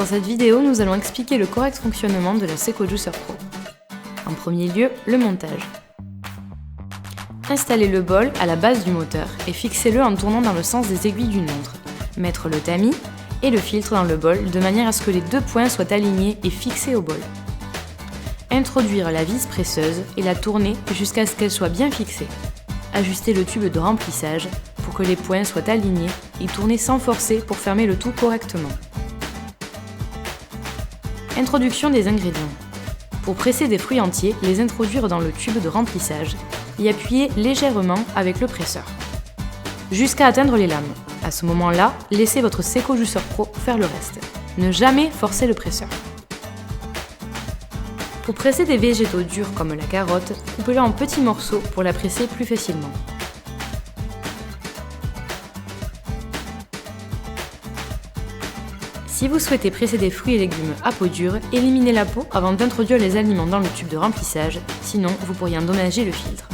Dans cette vidéo, nous allons expliquer le correct fonctionnement de la Seco Juicer Pro. En premier lieu, le montage. Installez le bol à la base du moteur et fixez-le en tournant dans le sens des aiguilles d'une montre. Mettre le tamis et le filtre dans le bol de manière à ce que les deux points soient alignés et fixés au bol. Introduire la vis presseuse et la tourner jusqu'à ce qu'elle soit bien fixée. Ajustez le tube de remplissage pour que les points soient alignés et tournez sans forcer pour fermer le tout correctement. Introduction des ingrédients. Pour presser des fruits entiers, les introduire dans le tube de remplissage et appuyer légèrement avec le presseur, jusqu'à atteindre les lames. À ce moment-là, laissez votre Seco Juicer Pro faire le reste. Ne jamais forcer le presseur. Pour presser des végétaux durs comme la carotte, coupez-la en petits morceaux pour la presser plus facilement. Si vous souhaitez presser des fruits et légumes à peau dure, éliminez la peau avant d'introduire les aliments dans le tube de remplissage, sinon vous pourriez endommager le filtre.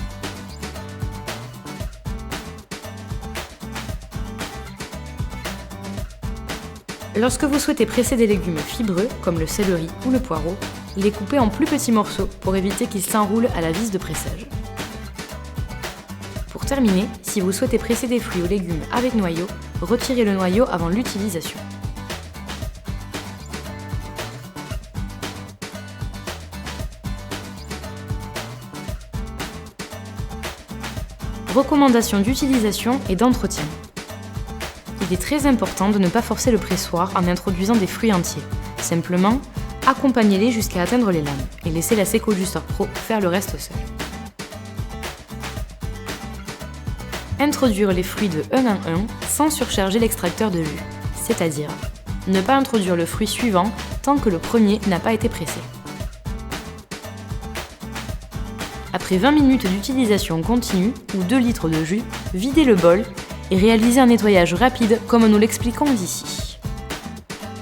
Lorsque vous souhaitez presser des légumes fibreux, comme le céleri ou le poireau, les coupez en plus petits morceaux pour éviter qu'ils s'enroulent à la vis de pressage. Pour terminer, si vous souhaitez presser des fruits ou légumes avec noyau, retirez le noyau avant l'utilisation. Recommandations d'utilisation et d'entretien. Il est très important de ne pas forcer le pressoir en introduisant des fruits entiers. Simplement, accompagnez-les jusqu'à atteindre les lames et laissez la Seco Juicer Pro faire le reste seul. Introduire les fruits de 1 en 1 sans surcharger l'extracteur de jus, c'est-à-dire ne pas introduire le fruit suivant tant que le premier n'a pas été pressé. Après 20 minutes d'utilisation continue ou 2 litres de jus, videz le bol et réalisez un nettoyage rapide comme nous l'expliquons ici.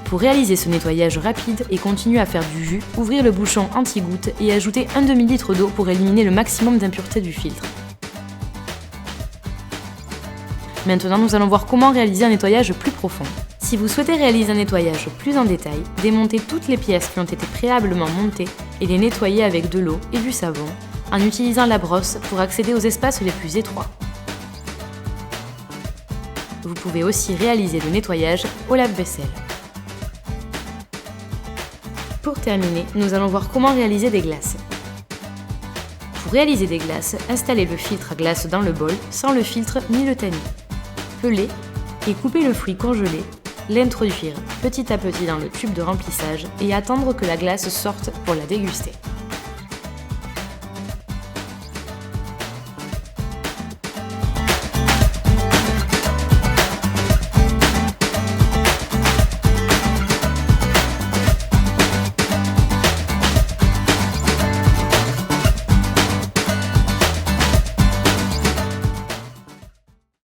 Pour réaliser ce nettoyage rapide et continuer à faire du jus, ouvrez le bouchon anti-goutte et ajoutez un demi-litre d'eau pour éliminer le maximum d'impuretés du filtre. Maintenant, nous allons voir comment réaliser un nettoyage plus profond. Si vous souhaitez réaliser un nettoyage plus en détail, démontez toutes les pièces qui ont été préalablement montées et les nettoyer avec de l'eau et du savon, en utilisant la brosse pour accéder aux espaces les plus étroits. Vous pouvez aussi réaliser le nettoyage au lave-vaisselle. Pour terminer, nous allons voir comment réaliser des glaces. Pour réaliser des glaces, installez le filtre à glace dans le bol sans le filtre ni le tamis. Pelez et coupez le fruit congelé, l'introduire petit à petit dans le tube de remplissage et attendre que la glace sorte pour la déguster.